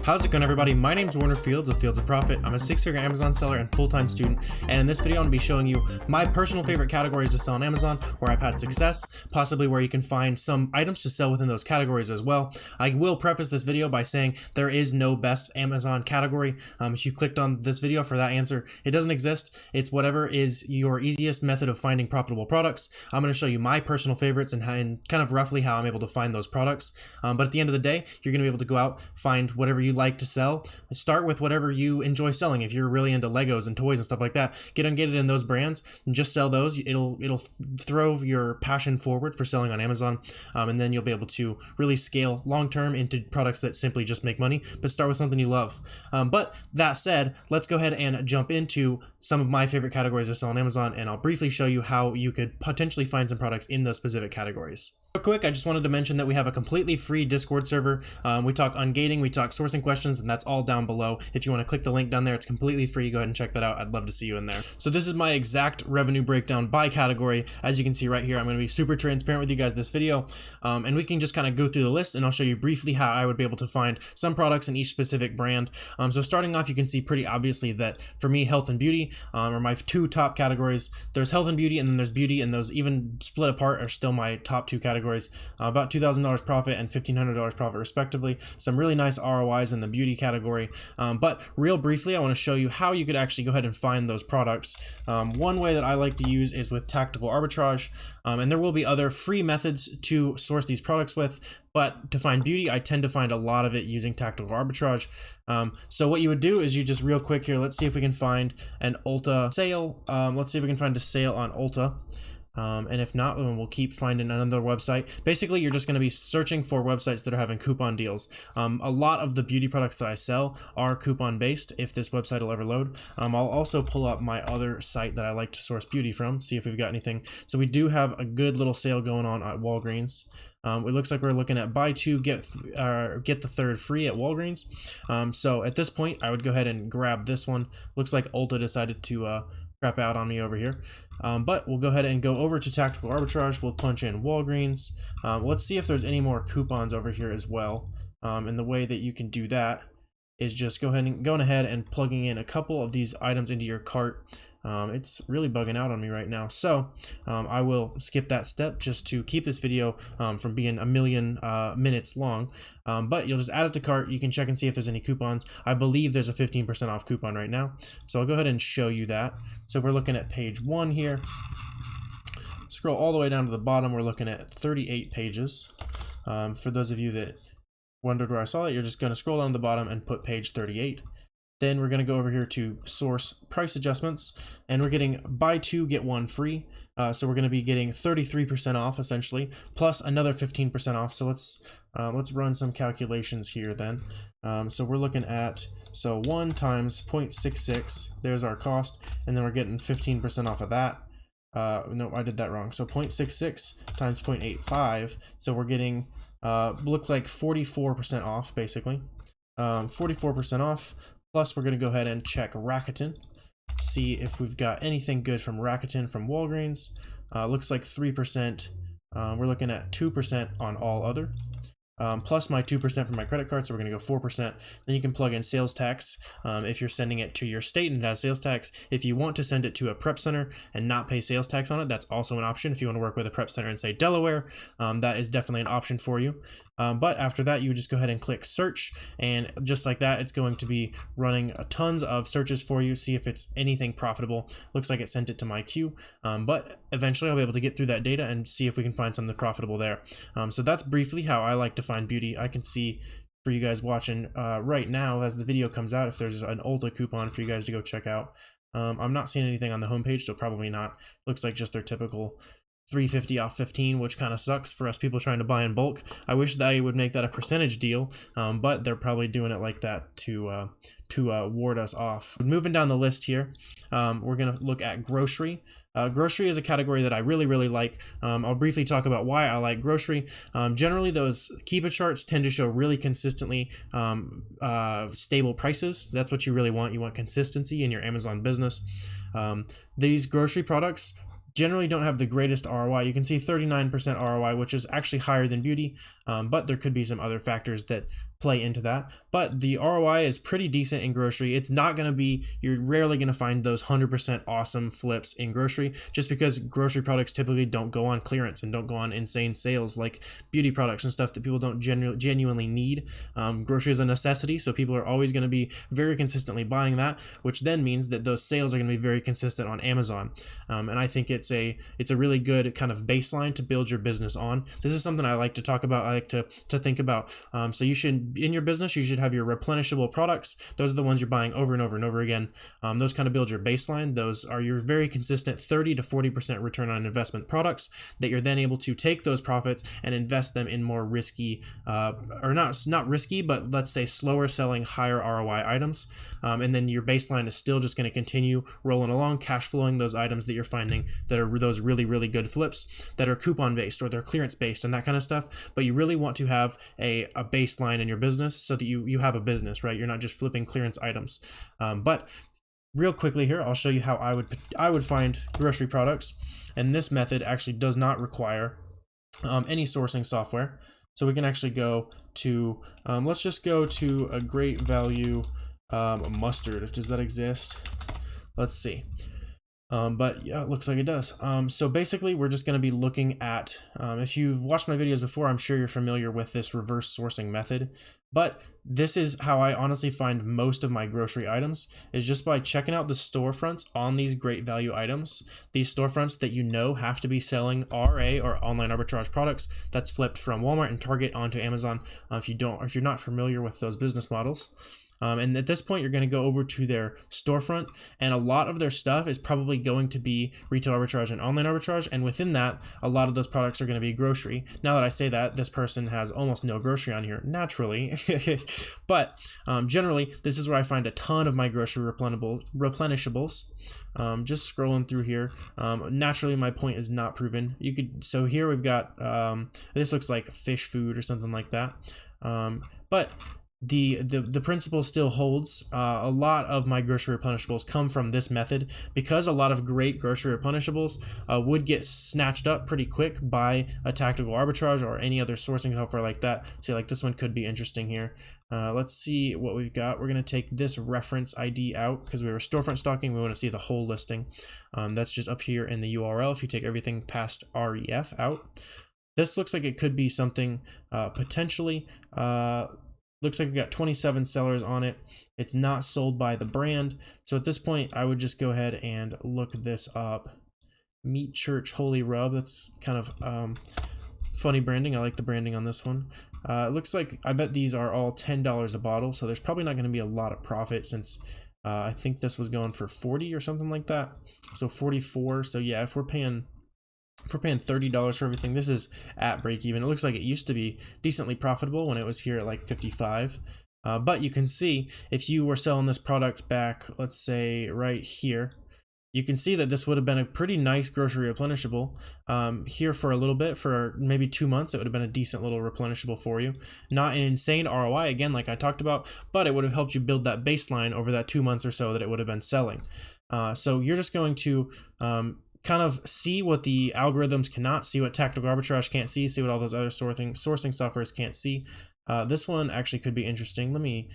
How's it going, everybody? My name is Warner Fields with Fields of Profit. I'm a six-figure Amazon seller and full-time student, and in this video I'm going to be showing you my personal favorite categories to sell on Amazon, where I've had success, possibly where you can find some items to sell within those categories as well. I will preface this video by saying there is no best Amazon category. If you clicked on this video for that answer, it doesn't exist. It's whatever is your easiest method of finding profitable products. I'm going to show you my personal favorites and kind of roughly how I'm able to find those products. But at the end of the day, you're going to be able to go out, find whatever you like to sell. Start with whatever you enjoy selling. If you're really into Legos and toys and stuff like that, get it in those brands and just sell those. It'll throw your passion forward for selling on Amazon, and then you'll be able to really scale long term into products that simply just make money. But start with something you love. But that said, let's go ahead and jump into some of my favorite categories to sell on Amazon, and I'll briefly show you how you could potentially find some products in those specific categories. Real quick, I just wanted to mention that we have a completely free Discord server. We talk ungating, we talk sourcing questions, and that's all down below. If you want to click the link down there, it's completely free. Go ahead and check that out. I'd love to see you in there. So this is my exact revenue breakdown by category. As you can see right here, I'm going to be super transparent with you guys this video, and we can just kind of go through the list, and I'll show you briefly how I would be able to find some products in each specific brand. So starting off, you can see pretty obviously that for me, health and beauty are my two top categories. There's health and beauty, and then there's beauty, and those even split apart are still my top two categories. About $2,000 profit and $1,500 profit respectively. Some really nice ROIs in the beauty category. But real briefly, I want to show you how you could actually go ahead and find those products. One way that I like to use is with tactical arbitrage, and there will be other free methods to source these products with. But to find beauty, I tend to find a lot of it using tactical arbitrage. So what you would do is you just real quick here, let's see if we can find an Ulta sale. Let's see if we can find a sale on Ulta. And if not, then we'll keep finding another website. Basically, you're just going to be searching for websites that are having coupon deals. A lot of the beauty products that I sell are coupon based, if this website will ever load. I'll also pull up my other site that I like to source beauty from, see if we've got anything. So we do have a good little sale going on at Walgreens. It looks like we're looking at buy two, get the third free at Walgreens. So at this point, I would go ahead and grab this one. Looks like Ulta decided to crap out on me over here. But we'll go ahead and go over to tactical arbitrage. We'll punch in Walgreens. Let's see if there's any more coupons over here as well. And the way that you can do that is just going ahead and plugging in a couple of these items into your cart. It's really bugging out on me right now, so I will skip that step just to keep this video from being a million minutes long. But you'll just add it to cart. You can check and see if there's any coupons. I believe there's a 15% off coupon right now, so I'll go ahead and show you that. So we're looking at page 1 here. Scroll all the way down to the bottom. We're looking at 38 pages. For those of you that wondered where I saw it, you're just going to scroll down to the bottom and put page 38. Then we're going to go over here to source price adjustments, and we're getting buy two, get one free. So we're going to be getting 33% off essentially, plus another 15% off. So let's run some calculations here then. So we're looking at, 1 times 0.66, there's our cost, and then we're getting 15% off of that. No, I did that wrong. So 0.66 times 0.85. So we're getting, looks like 44% off basically. 44% off. Plus, we're going to go ahead and check Rakuten, see if we've got anything good from Rakuten from Walgreens. Looks like 3%. We're looking at 2% on all other. Plus my 2% from my credit card, so we're going to go 4%. Then you can plug in sales tax if you're sending it to your state and it has sales tax. If you want to send it to a prep center and not pay sales tax on it, that's also an option. If you want to work with a prep center in, say, Delaware, that is definitely an option for you. But after that, you would just go ahead and click search, and just like that, it's going to be running tons of searches for you, see if it's anything profitable. Looks like it sent it to my queue, but eventually I'll be able to get through that data and see if we can find something profitable there. So that's briefly how I like to find beauty. I can see for you guys watching right now as the video comes out if there's an Ulta coupon for you guys to go check out. I'm not seeing anything on the homepage, so probably not. Looks like just their typical $3.50 off 15, which kind of sucks for us people trying to buy in bulk. I wish they would make that a percentage deal, but they're probably doing it like that to ward us off. Moving down the list here, we're going to look at grocery. Grocery is a category that I really like. I'll briefly talk about why I like grocery. Generally, those Kiva charts tend to show really consistently stable prices. That's what you really want. You want consistency in your Amazon business. These grocery products generally don't have the greatest ROI. You can see 39% ROI, which is actually higher than beauty, but there could be some other factors that play into that. But the ROI is pretty decent in grocery. It's not going to be, you're rarely going to find those 100% awesome flips in grocery, just because grocery products typically don't go on clearance and don't go on insane sales like beauty products and stuff that people don't genuinely need. Grocery is a necessity, so people are always going to be very consistently buying that, which then means that those sales are going to be very consistent on Amazon. And I think it's a really good kind of baseline to build your business on. This is something I like to talk about. I like to think about. So you should, in your business, you should have your replenishable products. Those are the ones you're buying over and over and over again. Those kind of build your baseline. Those are your very consistent 30 to 40% return on investment products that you're then able to take those profits and invest them in more risky, or not risky, but let's say slower selling, higher ROI items. And then your baseline is still just going to continue rolling along, cash flowing those items that you're finding that are those really, really good flips that are coupon based or they're clearance based and that kind of stuff. But you really want to have a baseline in your business so that you have a business, right? You're not just flipping clearance items. But real quickly here, I'll show you how I would find grocery products. And this method actually does not require any sourcing software. So we can actually go to, let's just go to a great value mustard. Does that exist? Let's see. But yeah, it looks like it does. So basically we're just going to be looking at, if you've watched my videos before, I'm sure you're familiar with this reverse sourcing method, but this is how I honestly find most of my grocery items, is just by checking out the storefronts on these great value items, these storefronts that you know have to be selling RA or online arbitrage products that's flipped from Walmart and Target onto Amazon. If you're not familiar with those business models. And at this point, you're going to go over to their storefront, and a lot of their stuff is probably going to be retail arbitrage and online arbitrage. And within that, a lot of those products are going to be grocery. Now that I say that, this person has almost no grocery on here, naturally. But generally, this is where I find a ton of my grocery replenishables. Just scrolling through here. Naturally, my point is not proven. So here we've got, this looks like fish food or something like that. But the principle still holds. A lot of my grocery replenishables come from this method, because a lot of great grocery replenishables would get snatched up pretty quick by a tactical arbitrage or any other sourcing software like that. So like this one could be interesting here. Let's see what we've got. We're going to take this reference ID out because we were storefront stocking. We want to see the whole listing. That's just up here in the URL. If you take everything past REF out, this looks like it could be something potentially. Looks like we've got 27 sellers on it. It's not sold by the brand. So at this point, I would just go ahead and look this up. Meat Church Holy Rub. That's kind of funny branding. I like the branding on this one. It looks like, I bet these are all $10 a bottle. So there's probably not going to be a lot of profit, since I think this was going for 40 or something like that. So 44. So yeah, if we're paying $30 for everything, this is at break even. It looks like it used to be decently profitable when it was here at like 55. But you can see if you were selling this product back, let's say right here, you can see that this would have been a pretty nice grocery replenishable. Here for a little bit, for maybe 2 months, it would have been a decent little replenishable for you. Not an insane ROI, again, like I talked about, but it would have helped you build that baseline over that 2 months or so that it would have been selling. So you're just going to kind of see what the algorithms cannot see, what tactical arbitrage can't see what all those other sourcing softwares can't see. This one actually could be interesting. Let me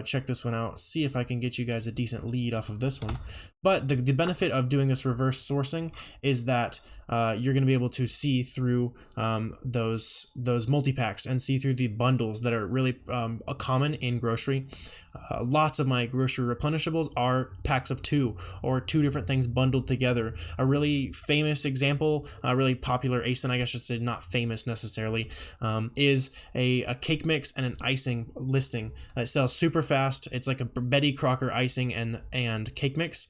check this one out, see if I can get you guys a decent lead off of this one. But the benefit of doing this reverse sourcing is that you're going to be able to see through those multi-packs and see through the bundles that are really common in grocery. Lots of my grocery replenishables are packs of 2 or 2 different things bundled together. A really famous example, a really popular ASIN, I guess I should say, not famous necessarily, is a cake mix and an icing listing. It sells super fast. It's like a Betty Crocker icing and cake mix.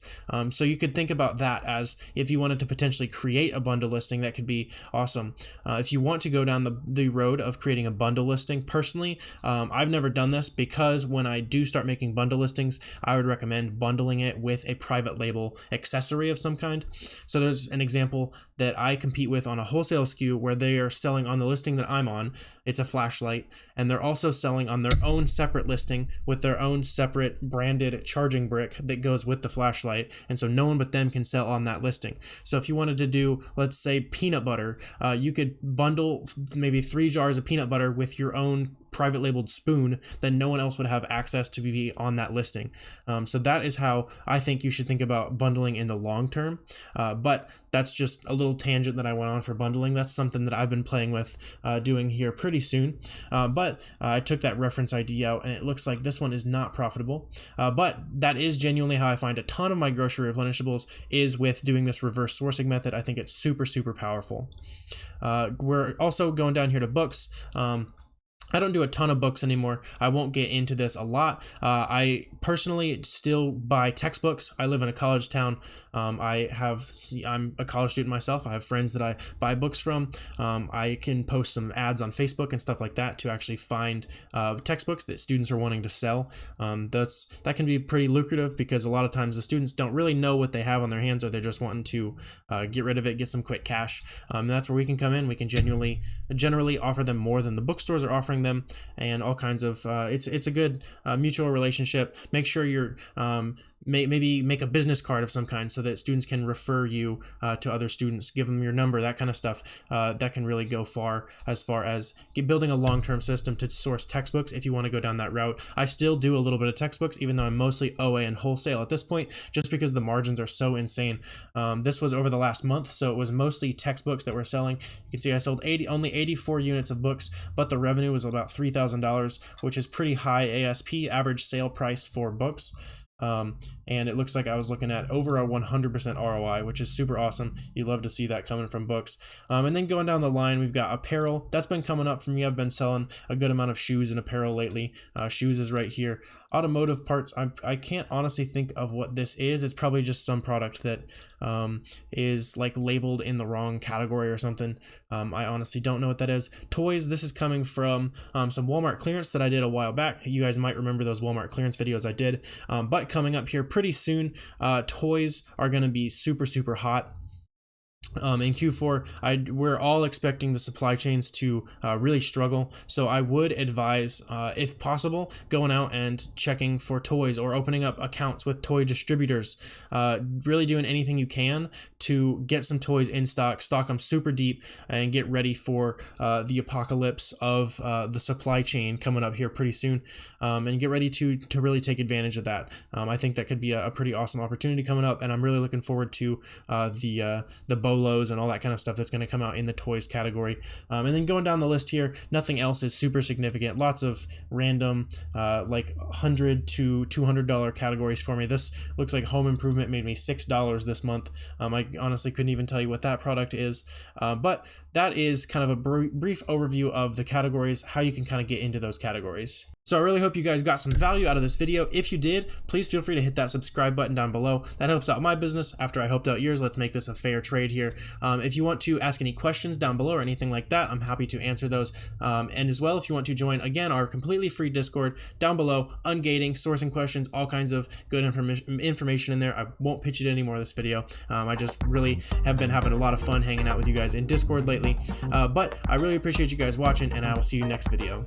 So you could think about that as if you wanted to potentially create a bundle listing, that could be awesome. If you want to go down the road of creating a bundle listing, personally, I've never done this, because when I do start making bundle listings, I would recommend bundling it with a private label accessory of some kind. So there's an example that I compete with on a wholesale SKU where they are selling on the listing that I'm on. It's a flashlight, and they're also selling on their own separate listing with their own separate branded charging brick that goes with the flashlight. And so no one but them can sell on that listing. So if you wanted to do, let's say, peanut butter, you could bundle maybe 3 jars of peanut butter with your own private labeled spoon, then no one else would have access to be on that listing. So that is how I think you should think about bundling in the long term. But that's just a little tangent that I went on for bundling. That's something that I've been playing with doing here pretty soon. But I took that reference ID out, and it looks like this one is not profitable. But that is genuinely how I find a ton of my grocery replenishables, is with doing this reverse sourcing method. I think it's super, super powerful. We're also going down here to books. I don't do a ton of books anymore. I won't get into this a lot. I personally still buy textbooks. I live in a college town. I'm a college student myself. I have friends that I buy books from. I can post some ads on Facebook and stuff like that to actually find textbooks that students are wanting to sell. That can be pretty lucrative, because a lot of times the students don't really know what they have on their hands, or they're just wanting to get rid of it, get some quick cash. That's where we can come in. We can generally offer them more than the bookstores are offering them, and all kinds of it's a good mutual relationship. Make sure you're maybe make a business card of some kind so that students can refer you to other students, give them your number, that kind of stuff. That can really go far as building a long-term system to source textbooks if you want to go down that route. I still do a little bit of textbooks, even though I'm mostly OA and wholesale at this point, just because the margins are so insane. This was over the last month, so it was mostly textbooks that we're selling. You can see I sold only 84 units of books, but the revenue was about $3,000, which is pretty high ASP, average sale price for books. And it looks like I was looking at over a 100% ROI, which is super awesome. You love to see that coming from books. And then going down the line, we've got apparel. That's been coming up for me. I've been selling a good amount of shoes and apparel lately. Shoes is right here. Automotive parts, I can't honestly think of what this is. It's probably just some product that is like labeled in the wrong category or something. I honestly don't know what that is. Toys, this is coming from some Walmart clearance that I did a while back. You guys might remember those Walmart clearance videos I did. But coming up here pretty soon, toys are going to be super, super hot. In Q4, we're all expecting the supply chains to really struggle, so I would advise, if possible, going out and checking for toys or opening up accounts with toy distributors. Really doing anything you can to get some toys in stock them super deep, and get ready for the apocalypse of the supply chain coming up here pretty soon, and get ready to really take advantage of that. I think that could be a pretty awesome opportunity coming up, and I'm really looking forward to the bolos and all that kind of stuff that's going to come out in the toys category. And then going down the list here, nothing else is super significant. Lots of random like $100 to $200 categories for me. This looks like home improvement made me $6 this month. I honestly couldn't even tell you what that product is, but that is kind of a brief overview of the categories, how you can kind of get into those categories. So I really hope you guys got some value out of this video. If you did, please feel free to hit that subscribe button down below. That helps out my business after I helped out yours. Let's make this a fair trade here. If you want to ask any questions down below or anything like that, I'm happy to answer those. And as well, if you want to join, again, our completely free Discord down below, ungating, sourcing questions, all kinds of good information in there. I won't pitch it anymore this video. I just really have been having a lot of fun hanging out with you guys in Discord lately. But I really appreciate you guys watching, and I will see you next video.